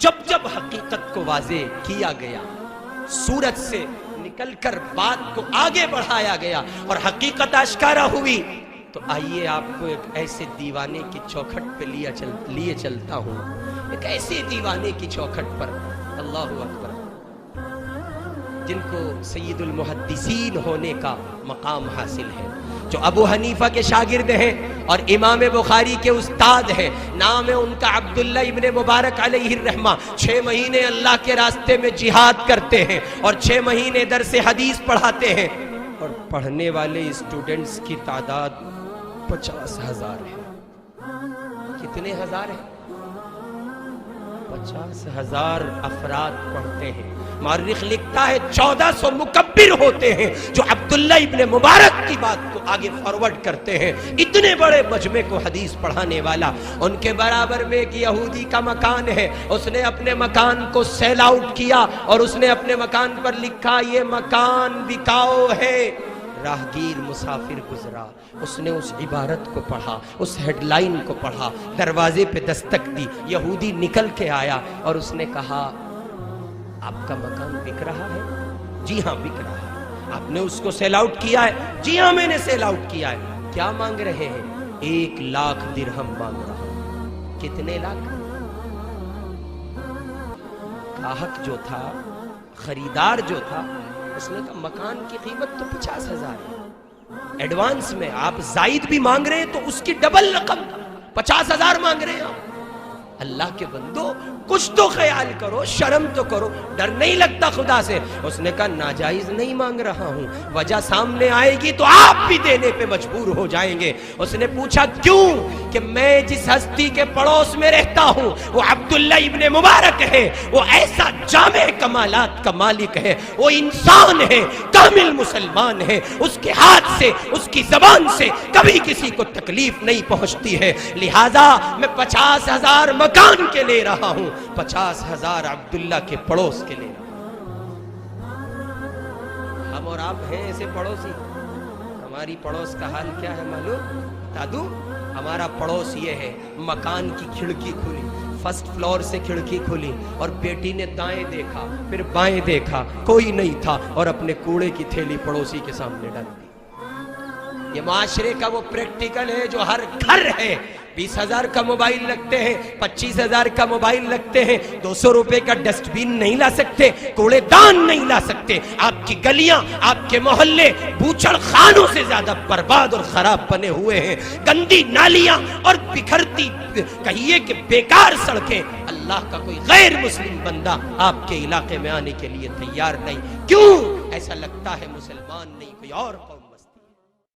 جب جب حقیقت کو واضح کیا گیا، صورت سے نکل کر بات کو آگے بڑھایا گیا اور حقیقت آشکارا ہوئی، تو آئیے آپ کو ایک ایسے دیوانے کی چوکھٹ پہ لیے چلتا ہوں، ایک ایسے دیوانے کی چوکھٹ پر، اللہ اکبر، جن کو سید المحدثین ہونے کا مقام حاصل ہے، جو ابو حنیفہ کے شاگرد ہیں اور امام بخاری کے استاد ہیں، نام ہے ان کا عبداللہ ابن مبارک علیہ الرحمہ، 6 مہینے اللہ کے راستے میں جہاد کرتے ہیں اور 6 مہینے درس حدیث پڑھاتے ہیں، اور پڑھنے والے اسٹوڈنٹس کی تعداد 50,000 ہے۔ کتنے ہزار ہیں؟ 50,000 افراد پڑھتے ہیں۔ مورخ لکھتا ہے 1400 مکبر ہوتے ہیں جو عبداللہ ابن مبارک کی بات کو آگے فارورڈ کرتے ہیں۔ اتنے بڑے مجمع کو حدیث پڑھانے والا، ان کے برابر میں ایک یہودی کا مکان ہے، اس نے اپنے مکان کو سیل آؤٹ کیا اور اس نے اپنے مکان پر لکھا یہ مکان بکاؤ ہے۔ راہگیر مسافر گزرا، اس نے اس عبارت کو پڑھا، اس ہیڈ لائن کو پڑھا، دروازے پہ دستک دی، یہودی نکل کے آیا اور اس نے کہا آپ کا مکان بک رہا ہے؟ جی ہاں بک رہا ہے۔ آپ نے اس کو سیل آؤٹ کیا ہے؟ جی ہاں میں نے سیل آؤٹ کیا ہے۔ کیا مانگ رہے ہیں؟ 1 لاکھ درہم مانگ رہا ہوں۔ کتنے لاکھ؟ گاہک جو تھا، خریدار جو تھا، اس نے کہا مکان کی قیمت تو 50,000 ہے، ایڈوانس میں آپ زائد بھی مانگ رہے ہیں تو اس کی ڈبل رقم 50,000 مانگ رہے ہیں۔ اللہ کے بندو کچھ تو خیال کرو، شرم تو کرو، ڈر نہیں لگتا خدا سے؟ اس نے کہا ناجائز نہیں مانگ رہا ہوں، وجہ سامنے آئے گی تو آپ بھی دینے پہ مجبور ہو جائیں گے۔ اس نے پوچھا کیوں؟ کہ میں جس ہستی کے پڑوس میں رہتا ہوں وہ عبداللہ ابن مبارک ہے، وہ ایسا جامع کمالات کا مالک ہے، وہ انسان ہے، کامل مسلمان ہے، اس کے ہاتھ سے، اس کی زبان سے کبھی کسی کو تکلیف نہیں پہنچتی ہے، لہٰذا میں 50,000 مکان کے لے رہا ہوں، 50,000 عبداللہ کے پڑوس کے لے رہا ہوں۔ ہم اور آپ ہیں ایسے پڑوسی؟ ہماری پڑوس کا حال کیا ہے معلوم؟ دادو ہمارا پڑوس یہ ہے، مکان کی کھڑکی کھلی، فرسٹ فلور سے کھڑکی کھلی اور بیٹی نے دائیں دیکھا پھر بائیں دیکھا، کوئی نہیں تھا اور اپنے کوڑے کی تھیلی پڑوسی کے سامنے ڈال دی۔ یہ معاشرے کا وہ پریکٹیکل ہے جو ہر گھر ہے۔ 20,000 کا موبائل لگتے ہیں، 25,000 کا موبائل لگتے ہیں، 200 روپے کا ڈسٹ بین نہیں لا سکتے، کوڑے دان نہیں لا سکتے۔ آپ کی گلیاں، آپ کے محلے بوچڑ خانوں سے زیادہ برباد اور خراب بنے ہوئے ہیں، گندی نالیاں اور بکھرتی کہیے کہ بیکار سڑکیں۔ اللہ کا کوئی غیر مسلم بندہ آپ کے علاقے میں آنے کے لیے تیار نہیں۔ کیوں؟ ایسا لگتا ہے مسلمان نہیں کوئی اور قوم